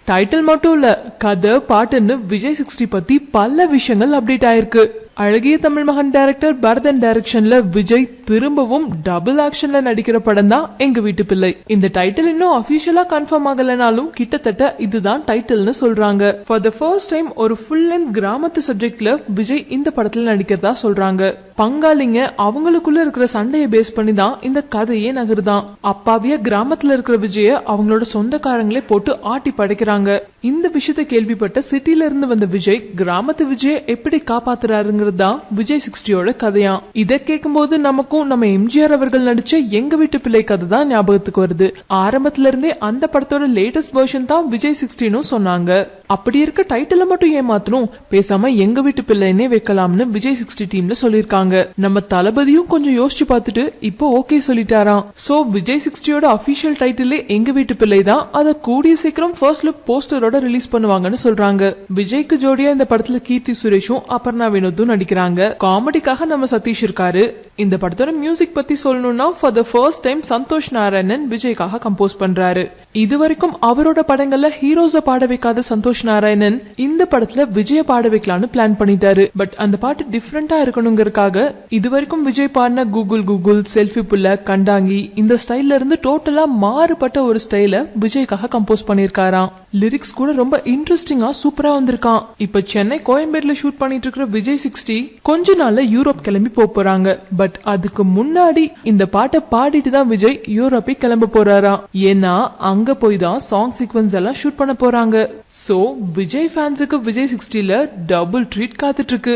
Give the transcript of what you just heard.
Title மட்டும் இல்ல, கதை பாட்டுன்னு விஜய் 60 பத்தி பல விஷயங்கள் அப்டேட் ஆயிருக்கு. அழகிய தமிழ் மகன் டைரக்டர் பரதன் டைரக்ஷன்ல விஜய் திரும்பவும் டபுள் ஆக்ஷன்ல நடிக்கிற படம் தான் எங்க வீட்டு பிள்ளை. இந்த டைட்டில் இன்னும் அபிஷியலா கன்ஃபார்ம் ஆகலனாலும் கிட்டத்தட்ட இதுதான் டைட்டில்னு சொல்றாங்க. ஃபார் த ஃபர்ஸ்ட் டைம் ஒரு ஃபுல் லென்த் கிராமத்து சப்ஜெக்ட்ல விஜய் இந்த படத்துல நடிக்கிறதா சொல்றாங்க. பங்காளிங்க அவங்களுக்குள்ள இருக்கிற சண்டையை பேஸ் பண்ணி தான் இந்த கதையே நகருதான். அப்பாவிய கிராமத்துல இருக்கிற விஜய அவங்களோட சொந்தக்காரங்களே போட்டு ஆட்டி படைக்கிறாங்க. இந்த விஷயத்தை கேள்விப்பட்ட சிட்டில இருந்து வந்த விஜய் கிராமத்து விஜய எப்படி காப்பாத்துறாருங்கிறது தான் விஜய் 60யோட கதையா. இதை கேட்கும் போது நமக்கும் நம்ம எம்ஜிஆர் அவர்கள் நடிச்ச எங்க வீட்டு பிள்ளை கதை தான் ஞாபகத்துக்கு வருது. ஆரம்பத்துல இருந்தே அந்த படத்தோட லேட்டஸ்ட் வெர்ஷன் தான் விஜய் 60ன்னு சொன்னாங்க. அப்படி இருக்க டைட்டில மட்டும் ஏமாத்தணும், பேசாம எங்க வீட்டு பிள்ளைன்னே வைக்கலாம்னு விஜய் 60 டீம்ல சொல்லிருக்காங்க. நம்ம தளபதியும் கொஞ்சம் யோசிச்சு பார்த்துட்டு இப்போ ஓகே சொல்லிட்டாராம். சோ விஜய் 60யோட அபிஷியல் டைட்டிலே எங்க வீட்டு பிள்ளை தான். அத கூடிய சீக்கிரம் ஃபர்ஸ்ட் லுக் போஸ்டரோட ரிலீஸ் பண்ணுவாங்கன்னு சொல்றாங்க. விஜய்க்கு ஜோடியா இந்த படத்துல கீர்த்தி சுரேஷும் அபர்ணா வினோதும் நடிக்கிறாங்க. காமெடிக்காக நம்ம சதீஷ் இருக்காரு. இந்த படத்தோட மியூசிக் பத்தி சொல்லணும்னா for the first time Santhosh Narayanan விஜய்க்காக கம்போஸ் பண்றாரு. இதுவரைக்கும் அவரோட படங்கள்ல ஹீரோஸ பாட வைக்காத சந்தோஷ் நாராயணன் இந்த படத்துல விஜய பாட வைக்கலாம்னு பிளான் பண்ணிட்டாரு. பட் அந்த பாட்டு டிஃபரெண்டா இருக்கணுங்கிறதுக்காக இதுவரைக்கும் விஜய் பாடின கூகுள் கூகுள், செல்ஃபி புல்ல, கண்டாங்கி இந்த ஸ்டைல்ல இருந்து டோட்டலா மாறுபட்ட ஒரு ஸ்டைல விஜய்க்காக கம்போஸ் பண்ணிருக்காராம். லிரிக்ஸ் கூட ரொம்ப இன்ட்ரெஸ்டிங்கா சூப்பரா வந்திருக்கான். இப்ப சென்னை கோயம்பேடுல ஷூட் பண்ணிட்டு இருக்கிற விஜய் 60 கொஞ்ச நாள்ல யூரோப் கிளம்பி போறாங்க. பட் அதுக்கு முன்னாடி இந்த பாட்டை பாடிட்டு தான் விஜய் யூரோப்பை கிளம்ப போறாராம். ஏன்னா அங்க போய் தான் சாங் சீக்வன்ஸ் எல்லாம் ஷூட் பண்ண போறாங்க. சோ விஜய் ஃபேன்ஸுக்கு விஜய் 60ல டபுள் ட்ரீட் காத்துட்டு இருக்கு.